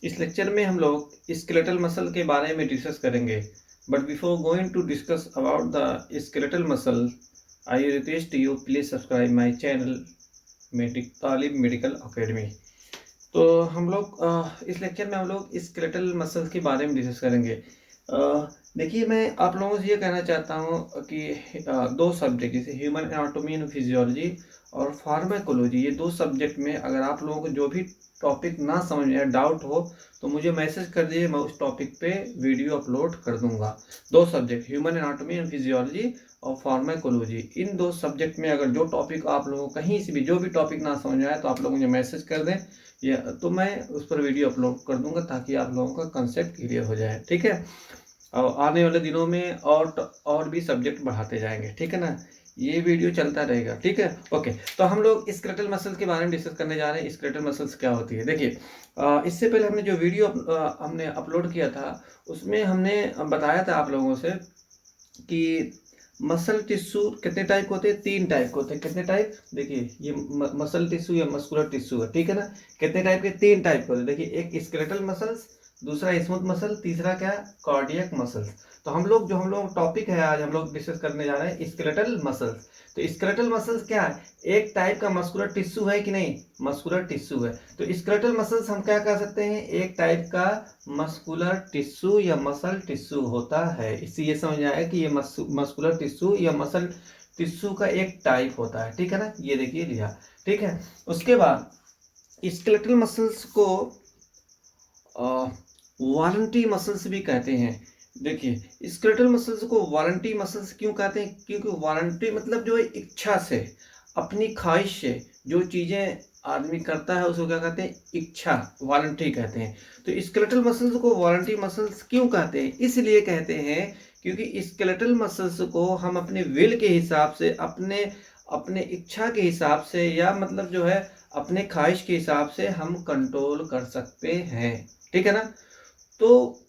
इस लेक्चर में हम लोग स्केलेटल मसल के बारे में डिस्कस करेंगे। But before going to discuss about the skeletal muscle, I request you please subscribe my channel Talib medical academy. तो हम लोग इस लेक्चर में हम लोग स्केलेटल मसल्स के बारे में डिस्कस करेंगे। देखिए, मैं आप लोगों से ये कहना चाहता हूँ कि दो सब्जेक्ट जैसे ह्यूमन एनाटॉमी एंड फिजियोलॉजी और फार्माकोलॉजी, ये दो सब्जेक्ट में अगर आप लोगों को जो भी टॉपिक ना समझ में आए, डाउट हो, तो मुझे मैसेज कर दीजिए, मैं उस टॉपिक पे वीडियो अपलोड कर दूंगा। दो subject human anatomy and physiology और फार्माकोलॉजी, इन दो सब्जेक्ट में अगर जो टॉपिक आप लोगों को कहीं से भी जो भी टॉपिक ना समझ में आए तो आप लोग मुझे मैसेज कर दें, या तो मैं उस पर वीडियो अपलोड कर दूंगा ताकि आप लोगों का कंसेप्ट क्लियर हो जाए। ठीक है, और आने वाले दिनों में और भी सब्जेक्ट बढ़ाते जाएंगे। ठीक है ना, ये वीडियो चलता रहेगा। ठीक है, ओके। तो हम लोग स्केलेटल मसल्स के बारे में डिस्कस करने जा रहे हैं। स्केलेटल मसल्स क्या होती है? देखिए, इससे पहले हमने जो वीडियो हमने अपलोड किया था, उसमें हमने बताया था आप लोगों से कि मसल टिश्यू कितने टाइप के होते हैं? 3 टाइप के होते हैं। कितने टाइप? देखिए, ये मसल टिश्यू या मस्कुलर टिश्यू है। ठीक है ना, कितने टाइप के? 3 टाइप के होते हैं। देखिए, एक स्केलेटल मसल्स, दूसरा स्मूथ मसल, तीसरा क्या? Cardiac muscles. तो हम लोग टॉपिक है, आज हम लोग डिस्कस करने जा रहे हैं स्केलेटल मसल्स। तो स्केलेटल मसल्स क्या है? एक टाइप का मस्कुलर टिश्यू है कि नहीं? मस्कुलर टिश्यू है। तो स्केलेटल मसल्स हम क्या कह सकते हैं? एक टाइप का मस्कुलर टिश्यू या मसल टिश्यू होता है। इससे ये समझ आया कि ये मस्कुलर टिश्यू या मसल टिश्यू का एक टाइप होता है। ठीक है ना, ये देखिए लिया। ठीक है, उसके बाद स्केलेटल मसल्स को वारंटी मसल्स भी कहते हैं। देखिए, स्केलेटल मसल्स को वारंटी मसल्स क्यों कहते हैं? क्योंकि वारंटी मतलब जो है इच्छा से, अपनी ख्वाहिश से जो चीजें आदमी करता है उसको क्या कहते हैं? इच्छा, वारंटी कहते हैं। तो स्केलेटल मसल्स को वारंटी मसल्स क्यों कहते हैं? इसलिए कहते हैं क्योंकि स्केलेटल मसल्स को हम अपने विल के हिसाब से, अपने अपने इच्छा के हिसाब से, या मतलब जो है अपने ख्वाहिश के हिसाब से हम कंट्रोल कर सकते हैं। ठीक है ना, तो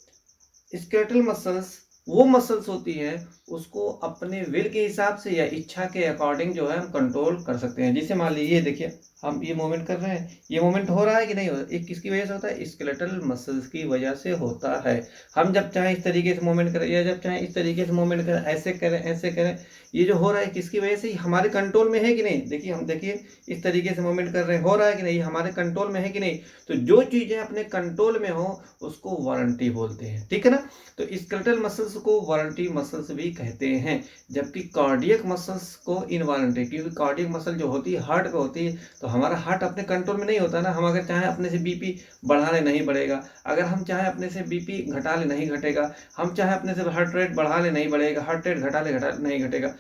स्केलेटल मसल्स वो मसल्स होती है, उसको अपने विल के हिसाब से या इच्छा के अकॉर्डिंग जो है हम कंट्रोल कर सकते हैं। जैसे मान लीजिए, देखिए हम ये मूवमेंट कर रहे हैं, ये मूवमेंट हो रहा है कि नहीं हो रहा है? ये किसकी वजह से होता है? स्केलेटल मसल्स की वजह से होता है। हम जब चाहे इस तरीके से मूवमेंट करें या जब चाहे इस तरीके से मूवमेंट करें, ऐसे करें ऐसे करें, ये जो हो रहा है किसकी वजह से? हमारे कंट्रोल में है कि नहीं? देखिए, हम देखिए इस तरीके से मूवमेंट कर रहे हैं, हो रहा है कि नहीं? हमारे कंट्रोल में है कि नहीं? तो जो चीजें अपने कंट्रोल में हो उसको वारंटी बोलते हैं। ठीक है ना, तो स्केलेटल मसल्स को वारंटी मसल्स भी कहते हैं, जबकि कार्डियक मसल्स को इनवारंटी। क्योंकि कार्डियक मसल जो होती है हार्ट पे होती है, तो हमारा हार्ट अपने कंट्रोल में नहीं होता ना। हम अगर चाहे अपने से बीपी बढ़ा ले नहीं बढ़ेगा, अगर हम चाहे अपने से बीपी घटा ले नहीं घटेगा, हम चाहे अपने से हार्ट रेट बढ़ा ले नहीं बढ़ेगा, हार्ट रेट घटा ले नहीं घटेगा।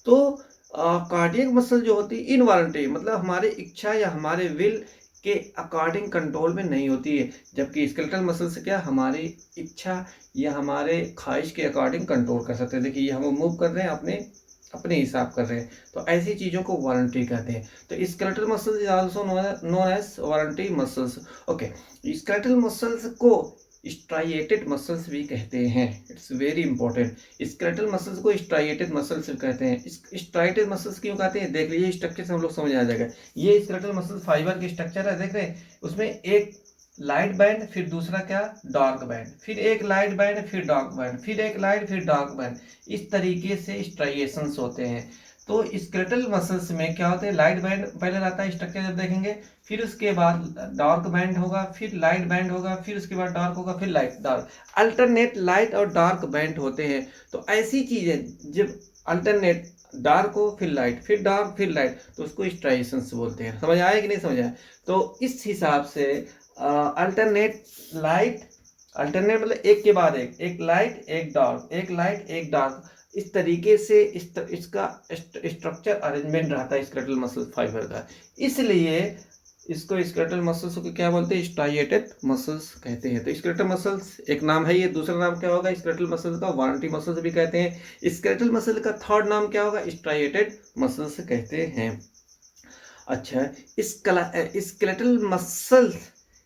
तो कार्डियक मसल जो होती है इनवॉलंटरी, मतलब हमारे इच्छा या हमारे विल के अकॉर्डिंग कंट्रोल में नहीं होती है, जबकि स्केलेटल मसल से क्या हमारी इच्छा या हमारे ख्वाहिश के अकॉर्डिंग कंट्रोल कर सकते हैं। देखिए, ये हम मूव कर रहे हैं, अपने अपने हिसाब कर रहे हैं, तो ऐसी चीजों को वारंटी कहते हैं। तो skeletal muscles is also known as voluntary muscles. Okay, skeletal muscles को स्ट्राइएटेड मसल्स भी कहते हैं। It's very important. Skeletal muscles को स्ट्राइएटेड मसल्स कहते हैं। स्ट्राइएटेड मसल्स क्यों कहते हैं? देख लीजिए, स्ट्रक्चर से हम लोग समझ आ जाएगा। ये स्केलेटल मसल्स फाइबर की स्ट्रक्चर है, देख रहे हैं? उसमें एक लाइट बैंड, फिर दूसरा क्या? डार्क बैंड, फिर एक लाइट बैंड, फिर डार्क बैंड, फिर एक लाइट, फिर डार्क बैंड। इस तरीके से स्ट्राइएशंस होते हैं। तो स्केलेटल मसल्स में क्या होते हैं? लाइट बैंड पहले रहता है स्ट्रक्चर जब देखेंगे, फिर उसके बाद डार्क बैंड होगा, फिर लाइट बैंड होगा, फिर उसके बाद डार्क होगा, फिर लाइट डार्क, अल्टरनेट लाइट और डार्क बैंड होते हैं। तो ऐसी चीजें जब अल्टरनेट डार्क हो, फिर लाइट, फिर डार्क, फिर लाइट, तो उसको स्ट्राइएशंस बोलते हैं। समझ आया कि नहीं समझ आया? तो इस हिसाब से अल्टरनेट लाइट, अल्टरनेट मतलब एक के बाद एक लाइट एक डार्क, एक लाइट एक डार्क, इस तरीके से इसका स्ट्रक्चर अरेंजमेंट रहता है स्केलेटल मसल फाइबर का। इसलिए इसको स्केलेटल मसल्स को क्या बोलते हैं? स्ट्राइएटेड मसल्स कहते हैं। तो स्केलेटल मसल्स एक नाम है, ये दूसरा नाम क्या होगा स्केलेटल मसल्स का? वारंटी मसल्स भी कहते हैं। स्केलेटल मसल का थर्ड नाम क्या होगा? स्ट्राइएटेड मसल्स कहते हैं। अच्छा, स्केलेटल मसल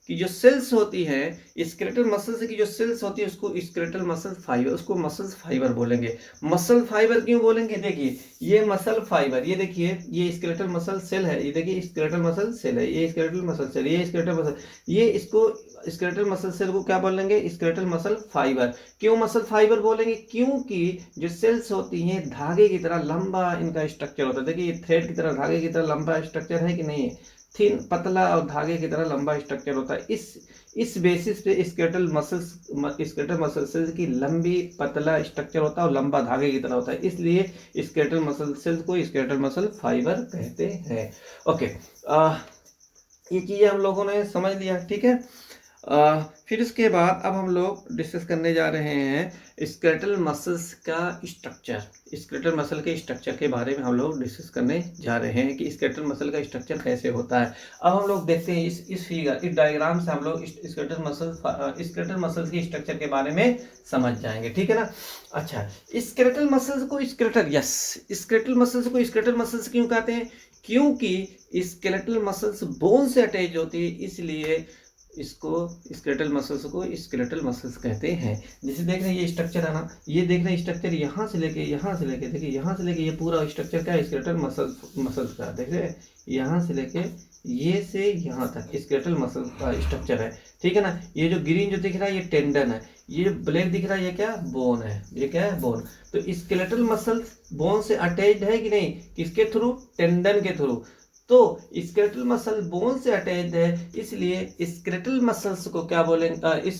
की जो सेल्स होती है, स्केलेटल मसल्स की जो सेल्स होती है उसको स्केलेटल मसल फाइबर, उसको मसल फाइबर बोलेंगे। मसल फाइबर क्यों बोलेंगे? देखिए, ये मसल फाइबर, ये देखिए, ये स्केलेटल मसल सेल है, ये देखिए स्केलेटल मसल सेल है, ये स्केलेटल मसल सेल, ये स्केलेटल मसल, ये इसको स्केलेटल मसल सेल को क्या बोलेंगे? Skeletal muscle fibre. क्यों मसल फाइबर बोलेंगे? क्योंकि जो सेल्स होती हैं धागे की तरह लंबा इनका स्ट्रक्चर होता है। देखिए ये थ्रेड की तरह धागे की तरह लंबा स्ट्रक्चर है कि नहीं है? थिन पतला और धागे की तरह लंबा स्ट्रक्चर होता है। इस बेसिस पे स्केलेटल मसल सेल्स की लंबी पतला स्ट्रक्चर होता है और लंबा धागे की तरह होता है, इसलिए स्केलेटल मसल सेल्स को स्केलेटल मसल फाइबर कहते हैं। ओके, ये चीज़ें हम लोगों ने समझ लिया, ठीक है। फिर इसके बाद अब हम लोग डिस्कस करने जा रहे हैं स्केलेटल मसल्स का स्ट्रक्चर। स्केलेटल मसल के स्ट्रक्चर के बारे में हम लोग डिस्कस करने जा रहे हैं कि स्केलेटल मसल का स्ट्रक्चर कैसे होता है। अब हम लोग देखते हैं इस फिगर, इस डायग्राम से हम लोग स्केलेटल मसल्स के स्ट्रक्चर के बारे में समझ जाएंगे, ठीक है ना। अच्छा, स्केलेटल मसल्स को स्केलेटल मसल्स क्यों कहते हैं? क्योंकि स्केलेटल मसल्स बोन से अटैच होती है, इसलिए इसको स्केलेटल मसल्स को स्केलेटल मसल्स कहते हैं। जैसे देख रहे हैं ये स्ट्रक्चर है ना, ये देख रहे हैं स्ट्रक्चर यहाँ से लेके देखिए यहाँ से लेके ये पूरा स्ट्रक्चर क्या है? स्केलेटल मसल्स का। देख रहे हैं यहाँ से लेके ये से यहाँ तक स्केलेटल मसल का स्ट्रक्चर है, ठीक है ना। ये जो ग्रीन जो दिख रहा है ये टेंडन है, ये जो ब्लैक दिख रहा है ये क्या? बोन है। ये क्या है? बोन। तो स्केलेटल मसल बोन से अटैच्ड है कि नहीं? किसके थ्रू? टेंडन के थ्रू। तो स्केलेटल मसल बोन से अटैच्ड है, इसलिए स्केलेटल मसल्स को क्या बोलेंगे?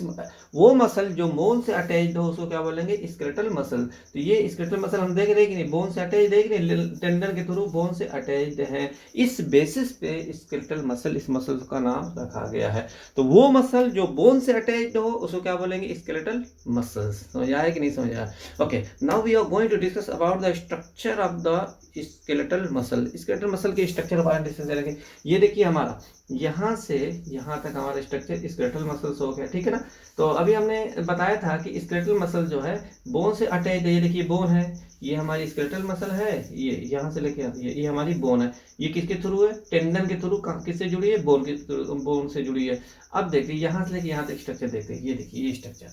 वो मसल जो बोन से अटैच्ड हो उसको क्या बोलेंगे? Skeletal muscle. तो ये स्केलेटल मसल हम देख रहे हैं कि नहीं? बोन से अटैच्ड है कि नहीं? टेंडन के थ्रू बोन से अटैच्ड है। इस बेसिस पे स्केलेटल मसल, इस मसल का नाम रखा गया है। तो वो मसल जो बोन से अटैच्ड हो उसको क्या बोलेंगे? Skeletal muscles. समझ आया कि नहीं समझ आया? Okay, now we are going to discuss about the structure of the skeletal muscle. Skeletal muscle के स्ट्रक्चर के बारे में डिस्कस करेंगे। ये देखिए हमारा यहाँ से यहाँ तक हमारा स्ट्रक्चर स्केलेटल मसल्स हो गया, ठीक है ना। तो अभी हमने बताया था कि स्केलेटल मसल जो है बोन से अटैच है। ये देखिए बोन है, ये हमारी स्केलेटल मसल है, ये यहाँ से लेके ये हमारी बोन है। ये किसके थ्रू है? टेंडन के थ्रू। किससे जुड़ी है? बोन से जुड़ी है। अब देखिए यहाँ से लेके यहाँ तक स्ट्रक्चर देखते हैं। ये देखिए ये स्ट्रक्चर,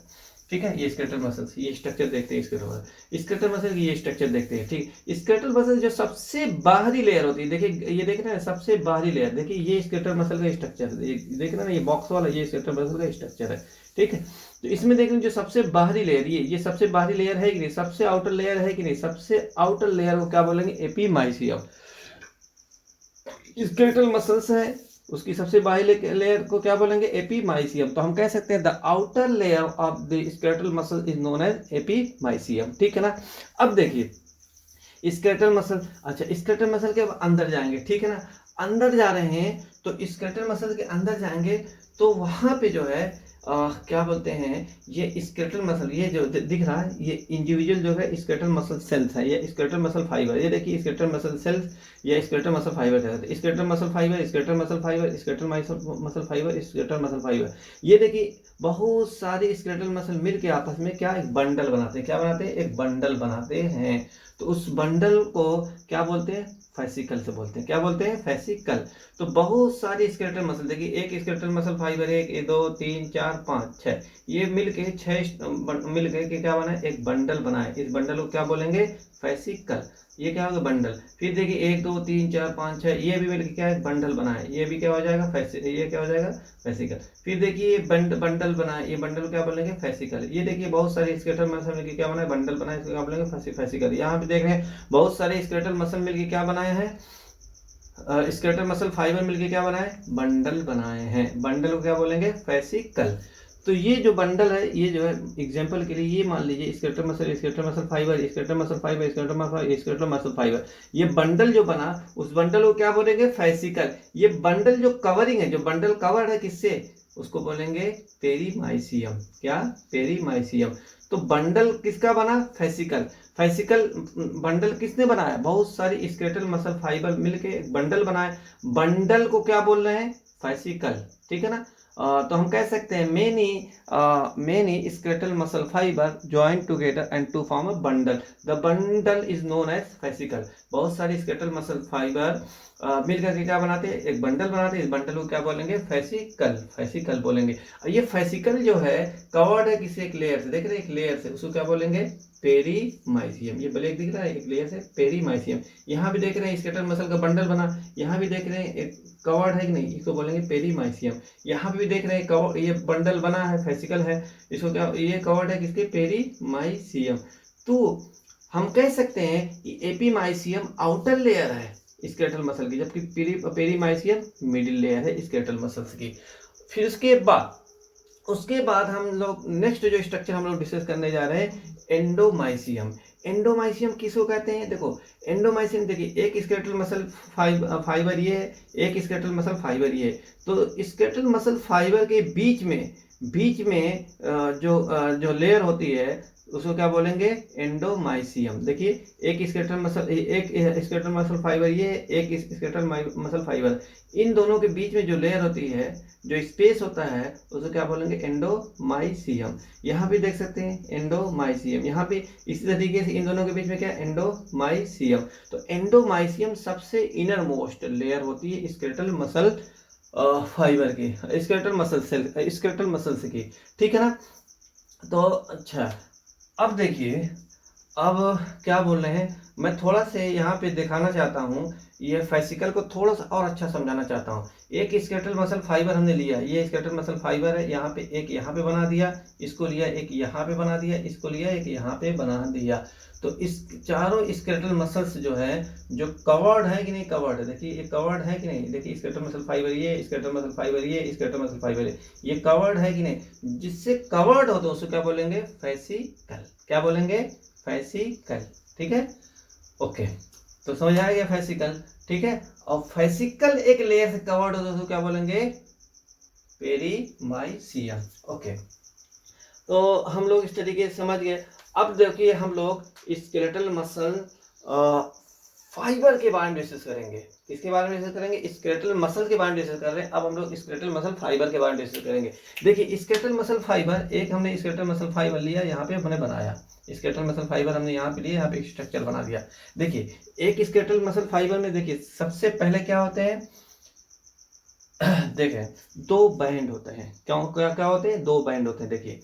ठीक है। ये स्केलेटल मसल्स, ये स्ट्रक्चर देखते हैं। स्केलेटल मसल की ये स्ट्रक्चर देखते हैं, ठीक। स्केलेटल मसल जो सबसे बाहरी लेयर होती है, देखिए ये देख रहे हैं सबसे बाहरी लेयर, देखिए ये स्केलेटल मसल का स्ट्रक्चर है। देख रहे हैं ना, ये बॉक्स वाला ये स्केलेटल मसल का स्ट्रक्चर है, ठीक है। तो इसमें देख रहे हैं जो सबसे बाहरी लेयर, ये सबसे बाहरी लेयर है कि नहीं? सबसे आउटर लेयर है कि नहीं? सबसे आउटर लेयर को क्या बोलेंगे? एपीमाइसियम। स्केलेटल मसल्स है, उसकी सबसे बाहरी लेयर को क्या बोलेंगे? एपीमाइसियम। तो हम कह सकते हैं the outer layer of the skeletal muscle is known as epimysium, ठीक है ना। अब देखिए स्केलेटल मसल, अच्छा स्केलेटल मसल के अंदर जाएंगे, ठीक है ना। अंदर जा रहे हैं तो स्केलेटल मसल के अंदर जाएंगे तो वहां पे जो है क्या बोलते हैं, ये स्केलेटल मसल, ये जो दिख रहा है ये इंडिविजुअल जो है स्केलेटल मसल सेल्स है, ये स्केलेटल मसल फाइबर। ये देखिए स्केलेटल मसल सेल्स या स्केलेटल मसल फाइबर कहते हैं। Skeletal muscle fibre, skeletal muscle fibre, skeletal muscle fibre, skeletal muscle fibre. ये देखिए बहुत सारे स्केलेटल मसल मिलके आपस में क्या एक बंडल बनाते हैं। क्या बनाते हैं? एक बंडल बनाते हैं। तो उस बंडल को क्या बोलते हैं? फेसिकल से बोलते हैं। क्या बोलते हैं? फेसिकल। तो बहुत सारे स्केलेटल मसल, देखिए एक स्केलेटल मसल फाइबर, एक, दो, तीन, चार, पाँच, छह, ये मिलके मिलके क्या बनाए? एक बंडल बनाए। इस बंडल को क्या बोलेंगे? फेसिकल। ये क्या होगा? बंडल। फिर देखिए एक, दो, तीन, चार, पाँच, छह, ये भी मिलके क्या है? बंडल बनाए। ये भी क्या हो जाएगा? ये क्या हो जाएगा? फेसिकल। फिर देखिए ये बंडल बनाए, ये बंडल को क्या बोलेंगे? फेसिकल। ये देखिए बहुत सारे स्केलेटल मसल मिलके क्या बनाए? बंडल बनाए, इसको क्या बोलेंगे? फेसिकल। यहाँ पे देख रहे हैं बहुत सारे स्केलेटल मसल मिलके क्या बनाए हैं? स्केलेटल मसल फाइबर मिलके क्या बनाए? बंडल बनाए हैं। बंडल को क्या बोलेंगे? फेसिकल। तो ये जो बंडल है, ये जो है एग्जांपल के लिए ये मान लीजिए skeletal muscle fibre, skeletal muscle fibre, skeletal muscle fibre. ये बंडल जो बना उस बंडल को क्या बोलेंगे? फेसिकल। ये बंडल जो कवरिंग है, जो बंडल कवर है किससे? उसको बोलेंगे पेरीमाइसियम। क्या? पेरीमाइसियम। तो बंडल किसका बना? फेसिकल। फेसिकल बंडल किसने बनाया? बहुत सारी स्केलेटल मसल फाइबर मिलके एक बंडल बनाए। बंडल को क्या बोल रहे हैं? फेसिकल, ठीक है ना। तो हम कह सकते हैं many skeletal muscle fibre join together and to form a bundle. The bundle is known as fascicle. बहुत सारी स्केलेटल मसल फाइबर मिलकर के क्या बनाते हैं? एक बंडल बनाते हैं। इस बंडल को क्या बोलेंगे? फेसिकल बोलेंगे। ये फेसिकल जो है कवर्ड है किसी एक लेयर से, देख रहे हैं एक लेयर से, उसको क्या बोलेंगे? पेरीमाइसियम, ये ब्लैक दिख रहा है एक लेयर से, पेरीमाइसियम। यहाँ भी देख रहे हैं स्केलेटल मसल का बंडल बना, यहाँ भी देख रहे हैं एक कवर्ड है कि नहीं, इसको बोलेंगे पेरीमाइसियम। यहाँ पे भी देख रहे हैं कवर्ड, ये बंडल बना है, फेसिकल है, इसको क्या, ये कवर्ड है किसके, पेरीमाइसियम। तो हम कह सकते हैं कि एपीमाइसियम आउटर लेयर है स्केलेटल मसल की, जबकि पेरीमाइसियम मिडिल लेयर है स्केलेटल मसल्स की। फिर उसके बाद हम लोग नेक्स्ट जो स्ट्रक्चर हम लोग डिस्कस करने जा रहे हैं, एंडोमाइसियम। एंडोमाइसियम किसको कहते हैं, देखो एंडोमाइसियम, देखिए एक स्केलेटल मसल फाइबर ये है, एक स्केलेटल मसल फाइबर ये है। तो स्केलेटल मसल फाइबर के बीच में जो लेयर होती है उसको क्या बोलेंगे, एंडोमाइसियम। देखिए एक स्केलेटल मसल फाइबर ये, एक स्केलेटल मसल फाइबर, इन दोनों के बीच में जो लेयर होती है, जो स्पेस होता है, उसको क्या बोलेंगे, एंडोमाइसियम। यहाँ भी देख सकते हैं एंडोमाइसियम, यहाँ पे इसी तरीके से इन दोनों के बीच में क्या, एंडोमाइसियम। तो एंडोमाइसियम सबसे इनर मोस्ट लेयर होती है स्केलेटल मसल फाइबर की, स्केलेटल मसल्स की, ठीक है ना। तो अच्छा, अब देखिए, अब क्या बोल रहे हैं, मैं थोड़ा से यहाँ पे दिखाना चाहता हूँ, ये फेसिकल को थोड़ा सा और अच्छा समझाना चाहता हूँ। एक स्केलेटल मसल फाइबर हमने लिया, ये स्केलेटल मसल फाइबर है, यहाँ पे एक यहाँ पे बना दिया, इसको लिया एक यहाँ पे बना दिया, इसको लिया एक यहाँ पे बना दिया। तो इस चारों स्केलेटल मसल्स जो है, जो कवर्ड है कि नहीं, कवर्ड है, देखिए ये कवर्ड है कि नहीं, देखिए स्केलेटल मसल फाइबर ये, स्केलेटल मसल फाइबर ये, स्केलेटल मसल फाइबर ये कवर्ड है कि नहीं। जिससे कवर्ड होता है उसको क्या बोलेंगे, फेसिकल। क्या बोलेंगे, फेसिकल, ठीक है, ओके। तो समझ आ गया फेसिकल, ठीक है। और फेसिकल एक लेयर से कवर्ड होता है उसको क्या बोलेंगे, पेरीमाइसियम, ओके। तो हम लोग इस तरीके से समझ गए। अब देखिए हम लोग स्केलेटल मसल फाइबर के बारे में डिस्कस करेंगे। किसके बारे में डिस्कस करेंगे, स्केलेटल मसल के बारे में डिस्कस कर रहे हैं। अब हम लोग स्केलेटल मसल फाइबर के बारे में डिस्कस करेंगे। देखिए स्केलेटल मसल फाइबर, एक हमने स्केलेटल मसल फाइबर लिया, यहाँ पे हमने बनाया स्केलेटल मसल फाइबर, हमने यहाँ पे लिया, यहाँ पे एक स्ट्रक्चर बना दिया। देखिए एक स्केलेटल मसल फाइबर में देखिए सबसे पहले क्या होते हैं, देखें दो बैंड होते हैं, क्या होते हैं, दो बैंड होते हैं। देखिए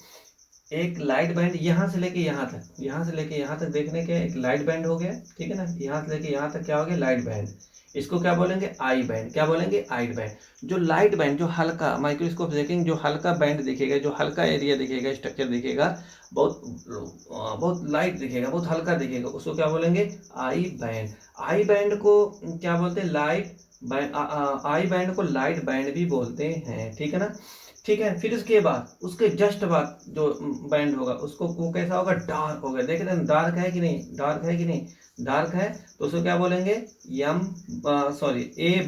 एक लाइट बैंड यहाँ से लेके यहाँ तक, यहाँ से लेके यहाँ तक देखने के एक लाइट बैंड हो गया, ठीक है ना। यहाँ से लेके यहाँ तक क्या हो गया, लाइट बैंड। इसको क्या बोलेंगे, आई बैंड। क्या बोलेंगे, आई बैंड। जो लाइट बैंड, जो हल्का, माइक्रोस्कोप देखेंगे जो हल्का बैंड दिखेगा, जो हल्का एरिया दिखेगा, स्ट्रक्चर दिखेगा, बहुत लाइट दिखेगा, बहुत हल्का दिखेगा, उसको क्या बोलेंगे, आई बैंड। आई बैंड को क्या बोलते हैं, लाइट बैंड। आई बैंड को लाइट बैंड भी बोलते हैं, ठीक है ना, ठीक है। फिर उसके बाद, उसके जस्ट बाद जो बैंड होगा उसको, वो कैसा होगा, डार्क होगा। देख रहे हैं डार्क है कि नहीं, डार्क है कि नहीं, डार्क है, तो उसको क्या बोलेंगे, ए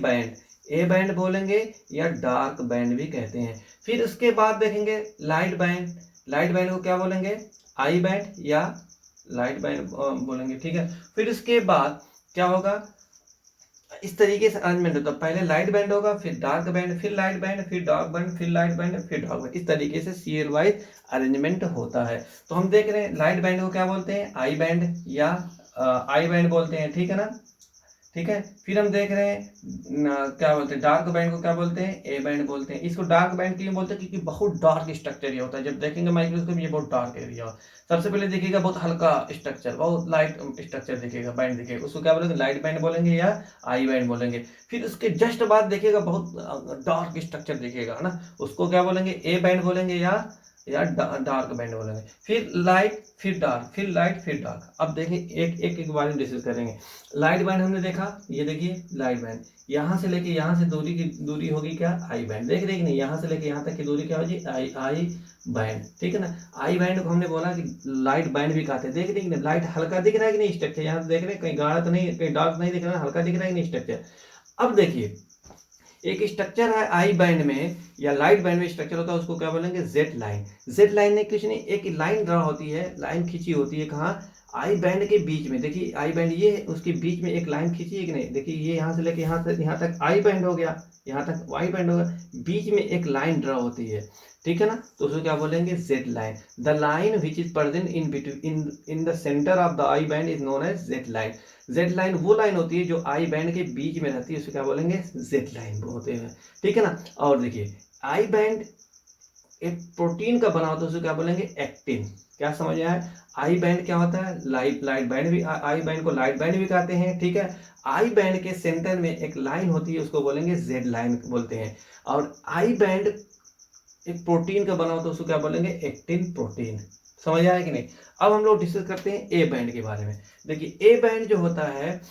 बैंड। ए बैंड बोलेंगे या डार्क बैंड भी कहते हैं। फिर उसके बाद देखेंगे लाइट बैंड। लाइट बैंड को क्या बोलेंगे, आई बैंड या लाइट बैंड बोलेंगे, ठीक है। फिर उसके बाद क्या होगा, इस तरीके से अरेंजमेंट होता है, पहले लाइट बैंड होगा, फिर डार्क बैंड, फिर लाइट बैंड, फिर डार्क बैंड, फिर लाइट बैंड, फिर डार्क बैंड। इस तरीके से सीरियल वाइज अरेंजमेंट होता है। तो हम देख रहे हैं लाइट बैंड को क्या बोलते हैं, आई बैंड या आई बैंड बोलते हैं, ठीक है ना, ठीक है। फिर हम देख रहे हैं क्या बोलते हैं, डार्क बैंड को क्या बोलते हैं, ए बैंड बोलते हैं। इसको डार्क बैंड क्यों बोलते हैं, क्योंकि बहुत डार्क स्ट्रक्चर ये होता है। जब देखेंगे माइक्रोस्कोप, ये बहुत डार्क एरिया हो। सबसे पहले देखिएगा बहुत हल्का स्ट्रक्चर, बहुत लाइट स्ट्रक्चर दिखेगा, बैंड दिखेगा, उसको क्या बोलेंगे, लाइट बैंड बोलेंगे या आई बैंड बोलेंगे। फिर उसके जस्ट बाद देखिएगा बहुत डार्क स्ट्रक्चर दिखेगा, है ना, उसको क्या बोलेंगे, ए बैंड बोलेंगे या डार्क बैंड बोलेंगे। फिर लाइट, फिर डार्क, फिर लाइट, फिर डार्क। अब देखिए एक एक एक बारे में डिस्कस करेंगे। लाइट बैंड हमने देखा, ये देखिए लाइट बैंड, यहाँ से लेके यहाँ से दूरी होगी क्या, आई बैंड। देख रहे कि नहीं, यहाँ से लेके यहाँ तक की दूरी क्या होगी, आई बैंड, ठीक है ना। आई बैंड को हमने बोला कि लाइट बैंड भी कहते हैं। देख रहे कि नहीं, लाइट हल्का दिख रहा है कि नहीं स्ट्रक्चर, यहाँ से देख रहे हैं कहीं गाढ़ा तो नहीं, कहीं डार्क नहीं दिख रहा है, हल्का दिख रहा है कि नहीं स्ट्रक्चर। अब देखिए एक स्ट्रक्चर है आई बैंड में या लाइट बैंड में स्ट्रक्चर होता है, उसको क्या बोलेंगे, जेड लाइन। जेड लाइन ने कुछ नहीं, एक लाइन ड्रा होती है, लाइन खींची होती है, कहाँ, आई बैंड के बीच में। देखिए आई बैंड ये है, उसके बीच में एक लाइन खींची है कि नहीं, देखिए ये यहाँ से लेके यहाँ तक आई बैंड हो गया, यहाँ तक वाई बैंड होगा, बीच में एक लाइन ड्रा होती है, ठीक है ना, तो उसको क्या बोलेंगे, z line. The line which is present in between in the centre of the I band is known as z line. Z line वो लाइन होती है जो आई बैंड के बीच में रहती है, उसको क्या बोलेंगे, जेड लाइन बोलते हैं, ठीक है ना। और देखिए आई बैंड एक प्रोटीन का बना होता है उसको क्या बोलेंगे, एक्टिन। क्या समझ आया? आई बैंड क्या होता है, लाइट बैंड भी, आई बैंड को लाइट बैंड भी कहते हैं, ठीक है। आई बैंड के सेंटर में एक लाइन होती है उसको बोलेंगे जेड लाइन बोलते हैं। और आई बैंड एक प्रोटीन का बना होता है उसको क्या बोलेंगे, एक्टिन प्रोटीन। समझ आया कि नहीं? अब हम लोग डिस्कस करते हैं ए बैंड के बारे में। देखिए ए बैंड जो होता है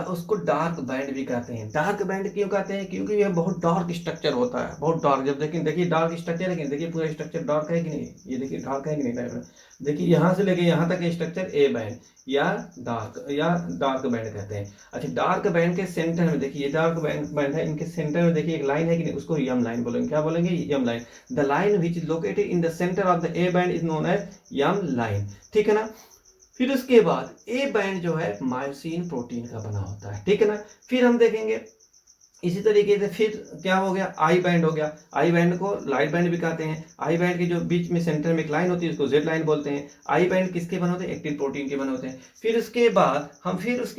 उसको डार्क बैंड भी कहते हैं। डार्क बैंड क्यों कहते हैं? क्योंकि यह बहुत डार्क स्ट्रक्चर होता है, बहुत डार्क। जब देखिए डार्क स्ट्रक्चर है कि नहीं, देखिए पूरा स्ट्रक्चर डार्क है कि नहीं, ये देखिए डार्क है कि नहीं। देखिए यहाँ से लेके यहाँ तक स्ट्रक्चर ए बैंड या डार्क बैंड कहते हैं। अच्छा, डार्क बैंड के सेंटर में देखिए, ये डार्क बैंड है, इनके सेंटर में देखिए एक लाइन है कि नहीं, उसको यम लाइन बोलेंगे। क्या बोलेंगे? M line. The line which is located in the centre of the A band is known as M line, ठीक है ना। फिर उसके बाद ए बैंड जो है मायोसिन प्रोटीन का बना होता है, ठीक है ना। फिर हम देखेंगे इसी तरीके से फिर क्या हो गया, आई बैंड हो गया। आई बैंड को लाइट बैंड भी कहते हैं। आई बैंड के जो बीच में सेंटर में एक लाइन होती है उसको जेड लाइन बोलते हैं। आई बैंड किसके बने होते हैं? एक्टिन प्रोटीन के बने होते हैं। फिर उसके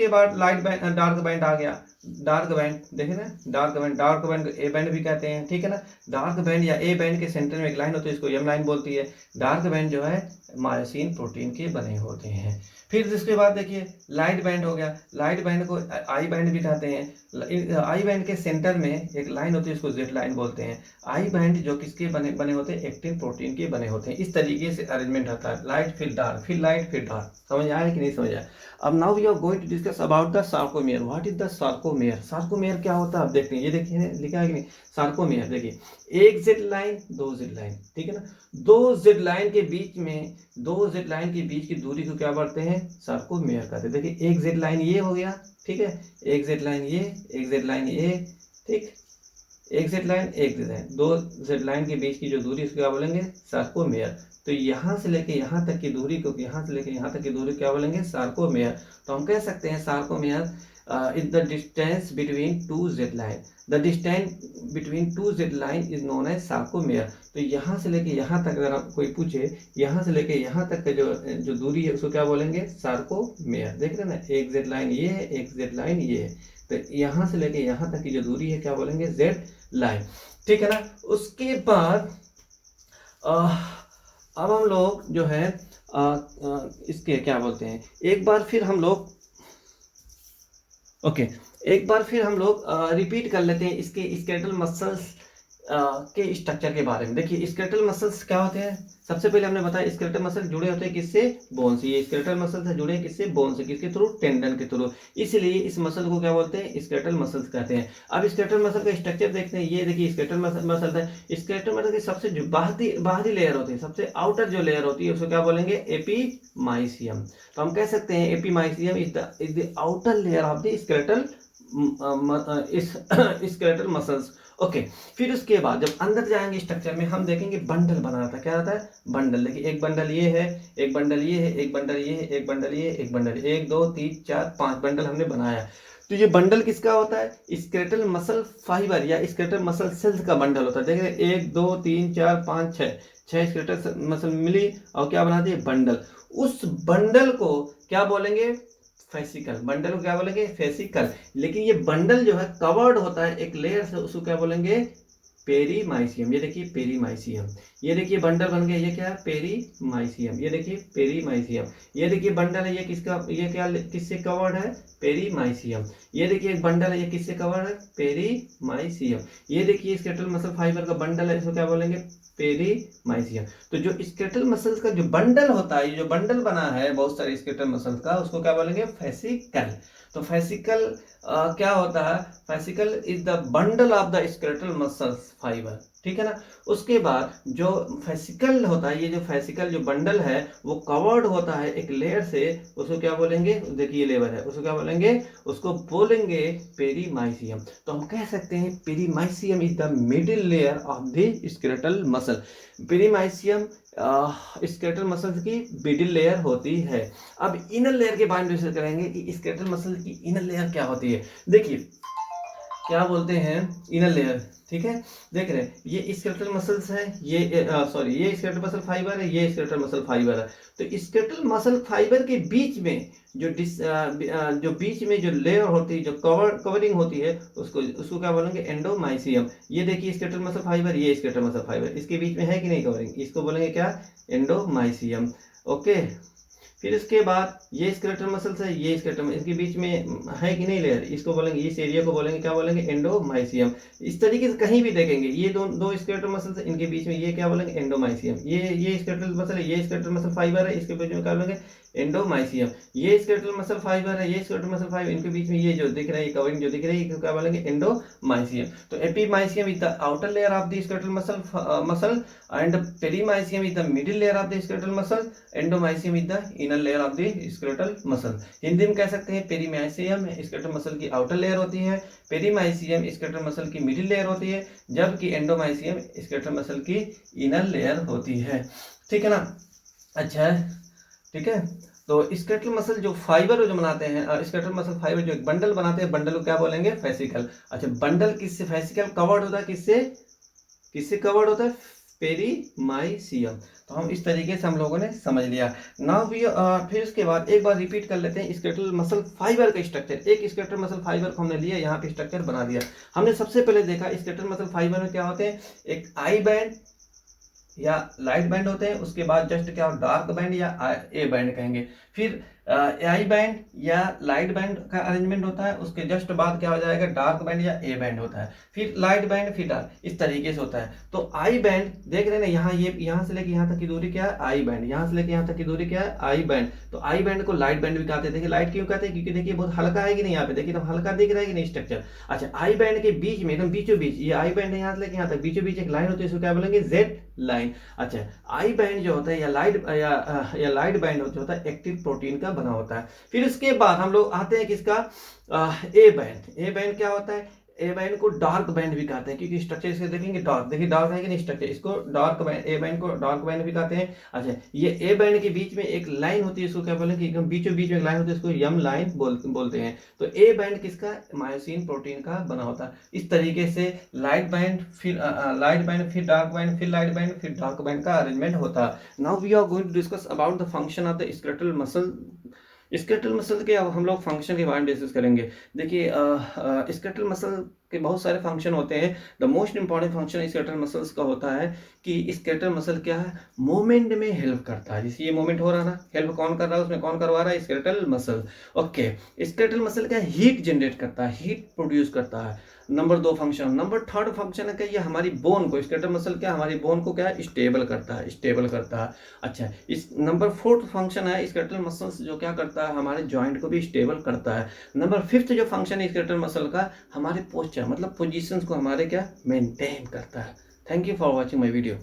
बाद लाइट बैंड, डार्क बैंड आ गया। डार्क बैंड देखे ना, डार्क बैंड को ए बैंड भी कहते हैं, ठीक है ना। डार्क बैंड या ए बैंड के सेंटर में एक लाइन होती है इसको एम लाइन बोलती है। डार्क बैंड जो है मायोसिन प्रोटीन के बने होते हैं। फिर इसके बाद देखिए लाइट बैंड हो गया। लाइट बैंड को आई बैंड भी कहते हैं। आई बैंड के सेंटर में एक लाइन होती है उसको जेड लाइन बोलते हैं। आई बैंड जो किसके बने होते हैं? एक्टिन प्रोटीन के बने होते हैं। इस तरीके से अरेंजमेंट होता है, लाइट फिर डार्क, फिर लाइट फिर डार्क। समझ आया कि नहीं समझ आया? अब now we are going to discuss about the sarcomere. What is the sarcomere? Sarcomere क्या होता है आप देखते हैं, ये देखिए लिखा है कि नहीं, सार्कोमेयर। देखिए एक जेड लाइन, दो जेड लाइन, ठीक है ना। दो जेड लाइन के बीच की दूरी को क्या बोलते हैं? सार्कोमेयर कहते हैं। देखिए एक जेड लाइन ये हो गया, ठीक है, एक जेड लाइन ये, एक जेड लाइन ये, ठीक, एक जेड लाइन एक जेड लाइन, दो जेड लाइन के बीच की जो दूरी उसको क्या बोलेंगे? सार्कोमेयर। तो यहाँ से लेके यहाँ तक की दूरी को, यहाँ से लेके यहाँ तक की दूरी क्या बोलेंगे? सार्कोमेयर। तो हम कह सकते हैं sarcomere is the distance between two z line. The distance between two z line is known as sarcomere. तो यहाँ से लेके यहाँ तक अगर कोई पूछे, यहाँ से लेके यहाँ तक का जो दूरी है उसको क्या बोलेंगे? सार्कोमेयर। देख रहे हैं ना, एक जेड लाइन ये है, एक जेड लाइन ये है। तो यहाँ से लेके यहाँ तक की जो दूरी है क्या बोलेंगे? जेड लाइन, ठीक है ना। उसके बाद अब हम लोग जो है इसके क्या बोलते हैं, एक बार फिर हम लोग रिपीट कर लेते हैं इसके स्केलेटल मसल्स के स्ट्रक्चर के बारे में। देखिए स्केलेटल मसल्स क्या होते हैं? सबसे पहले हमने बताया स्केलेटल मसल जुड़े होते हैं किससे? बोन से। ये स्केलेटल मसल से जुड़े हैं किससे? बोन से। किसके थ्रू? टेंडन के थ्रू। इसलिए इस मसल को क्या बोलते हैं? स्केलेटल मसल्स कहते हैं। अब स्केलेटल मसल का स्ट्रक्चर देखते हैं। ये देखिए स्केलेटल मसल है। स्केलेटल मसल की सबसे जो बाहरी लेयर होती है, सबसे आउटर जो लेयर होती है उसको क्या बोलेंगे? एपीमाइसियम। तो हम कह सकते हैं epimysium is the outer layer of the skeletal muscles. Okay, फिर उसके बाद जब अंदर जाएंगे स्ट्रक्चर में हम देखेंगे बंडल बना था। क्या आता है? बंडल। देखिए एक बंडल ये है, एक बंडल ये है, एक बंडल ये है, एक बंडल ये, एक बंडल, 1 2 3 4 5 बंडल हमने बनाया। तो ये बंडल किसका होता है? स्केलेटल मसल फाइबर या स्केलेटल मसल सेल्स का बंडल होता है। देखिए 1 2 3 4 5 6 स्केलेटल मसल मिली और क्या बना दिए? बंडल। उस बंडल को क्या बोलेंगे? फेसिकल। बंडल को क्या बोलेंगे? फेसिकल। लेकिन ये बंडल जो है कवर्ड होता है एक लेयर से, उसको क्या बोलेंगे? पेरीमाइसियम। ये देखिए पेरीमाइसियम। ये देखिए बंडल बन गया, ये क्या है? पेरीमाइसियम। ये देखिए पेरीमाइसियम। ये देखिए बंडल है, ये किसका, ये क्या किससे कवर्ड है? पेरीमाइसियम। ये देखिए एक बंडल है, ये किससे कवर्ड है? पेरीमाइसियम। ये देखिए स्केलेटल मसल फाइबर का बंडल है, इसको क्या बोलेंगे? पेरीमाइसियम। तो जो स्केलेटल मसल्स का जो बंडल होता है, ये जो बंडल बना है बहुत सारे स्केलेटल मसल्स का, उसको क्या बोलेंगे? फेसिकल। तो फेसिकल क्या होता है? Fascicle is the bundle of the skeletal muscles fibre, ठीक है ना। उसके बाद जो फेसिकल होता है, ये जो फेसिकल जो बंडल है वो कवर्ड होता है एक लेयर से, उसको क्या बोलेंगे? देखिए लेयर है, उसको क्या बोलेंगे? उसको बोलेंगे पेरीमाइसियम। तो हम कह सकते हैं perimysium is the middle layer of the skeletal muscle. Perimysium skeletal muscle की मिडिल लेयर होती है। अब इनर लेयर के बारे में डिस्कस करेंगे कि स्केलेटल मसल की इनर लेयर क्या होती है। देखिए क्या बोलते हैं, इनर लेयर। ठीक है, देख रहे हैं ये स्केलेटल मसल्स है, ये सॉरी ये स्केलेटल मसल फाइबर है, ये स्केलेटल मसल फाइबर है। तो स्केलेटल मसल फाइबर के बीच में जो बीच में जो लेयर होती है, जो कवरिंग होती है, उसको उसको क्या बोलेंगे, एंडोमाइसियम। ये देखिए स्केलेटल मसल फाइबर, ये स्केलेटल मसल फाइबर, इसके बीच में है कि नहीं कवरिंग, इसको बोलेंगे क्या, एंडोमाइसियम। ओके, फिर इसके बाद ये स्केलेटल मसल्स है, ये स्केलेटल, इसके बीच में है कि नहीं लेयर, इसको बोलेंगे, इस एरिया को बोलेंगे, क्या बोलेंगे, एंडोमाइसियम। इस तरीके से कहीं भी देखेंगे ये दो दो स्केलेटल मसल्स है, इनके बीच में ये क्या बोलेंगे, एंडोमाइसियम। ये स्केलेटल मसल है, ये स्केलेटल मसल फाइबर है, इसके बीच में क्या बोलेंगे, एंडोमाइसियम। ये स्केलेटल मसल फाइबर है, ये स्केलेटल मसल फाइबर, इनके बीच में ये जो दिख रहा है, कवरिंग जो दिख रही है, क्या बोलेंगे, एंडोमाइसियम। तो epimysium is the outer layer of the skeletal muscle and perimysium is the middle layer of the skeletal muscle, endomysium is the inner layer of the skeletal muscle। Hindi में कह सकते हैं पेरीमाइसियम स्केलेटल मसल की outer layer होती है, perimysium skeletal muscle की middle layer होती है, जबकि एंडोमाइसियम स्केलेटल मसल की इनर लेयर होती है। ठीक है ना, अच्छा है, ठीक है। तो स्केलेटल मसल जो फाइबर जो बनाते हैं, स्केलेटल मसल फाइबर जो एक बंडल बनाते हैं, बंडल को क्या बोलेंगे, फेसिकल। अच्छा, बंडल किससे फेसिकल कवर्ड होता है, किससे किससे कवर्ड होता है, पेरीमाइसियम। तो हम इस तरीके से हम लोगों ने समझ लिया। नाउ वी फिर उसके बाद एक बार रिपीट कर लेते हैं स्केलेटल मसल फाइबर का स्ट्रक्चर। एक स्केलेटल मसल फाइबर को हमने लिया, यहाँ पे स्ट्रक्चर बना दिया। हमने सबसे पहले देखा स्केलेटल मसल फाइबर में क्या होते हैं, एक आई बैंड या लाइट बैंड होते हैं, उसके बाद जस्ट क्या डार्क बैंड या ए बैंड कहेंगे। फिर आई बैंड या लाइट बैंड का अरेंजमेंट होता है, उसके जस्ट बाद क्या हो जाएगा, डार्क बैंड या ए बैंड होता है, फिर लाइट बैंड, फिर डार्क, इस तरीके से होता है। तो आई बैंड देख रहे हैं ना, यहाँ ये यहाँ से लेके यहाँ तक की दूरी क्या है, आई बैंड, यहाँ से लेके यहाँ तक की दूरी क्या है, आई बैंड। तो आई बैंड को लाइट बैंड भी कहते हैं। देखिए लाइट क्यों कहते हैं, क्योंकि देखिए बहुत हल्का है कि नहीं, यहाँ पे देखिए तो हल्का दिख रहा है कि नहीं स्ट्रक्चर। अच्छा, आई बैंड के बीच में एकदम बीचों बीच, ये आई बैंड है, यहाँ से लेके यहाँ तक बीचों बीच एक लाइन होती है, इसको क्या बोलेंगे, जेड लाइन। अच्छा, आई बैंड जो होता है या लाइट बैंड जो होता है, एक्टिव प्रोटीन का बना होता है। फिर उसके बाद हम लोग आते हैं किसका, ए बैंड। ए बैंड क्या होता है, ए बैंड को डार्क बैंड भी कहते हैं, क्योंकि स्ट्रक्चर इसके देखेंगे डार्क, देखिए डार्क है कि नहीं स्ट्रक्चर, इसको डार्क बैंड, ए बैंड को डार्क बैंड भी कहते हैं। अच्छा, ये ए बैंड के बीच में एक लाइन होती है, इसको क्या बोलेंगे, एकदम बीचों बीच में लाइन होती है, इसको यम लाइन बोलते हैं। तो ए बैंड किसका, मायोसिन प्रोटीन का बना होता है। इस तरीके से लाइट बैंड, फिर डार्क बैंड, फिर लाइट बैंड, फिर डार्क बैंड का अरेंजमेंट होता है। Now we are going to discuss about the function of the skeletal muscle. Skeletal muscle के अब हम लोग फंक्शन के बारे में डिस्कस करेंगे। देखिए स्केलेटल मसल के बहुत सारे फंक्शन होते हैं। The most important function skeletal muscles का होता है कि स्केलेटल मसल क्या है, मूवमेंट में हेल्प करता है। जैसे ये मूवमेंट हो रहा है ना, हेल्प कौन कर रहा है, उसमें कौन करवा रहा है, skeletal muscle. Okay, skeletal muscle क्या है, हीट जनरेट करता है, हीट प्रोड्यूस करता है। Number 2 function. नंबर 3 फंक्शन है क्या, ये हमारी बोन को, स्केलेटल मसल क्या हमारी बोन को क्या स्टेबल करता है। अच्छा, इस नंबर 4 फंक्शन है स्केलेटल मसल्स जो क्या करता है, हमारे जॉइंट को भी स्टेबल करता है। नंबर 5 जो फंक्शन है स्केलेटल मसल का, हमारे पोस्चर मतलब पोजीशंस को हमारे क्या मेंटेन करता है। Thank you for watching my video.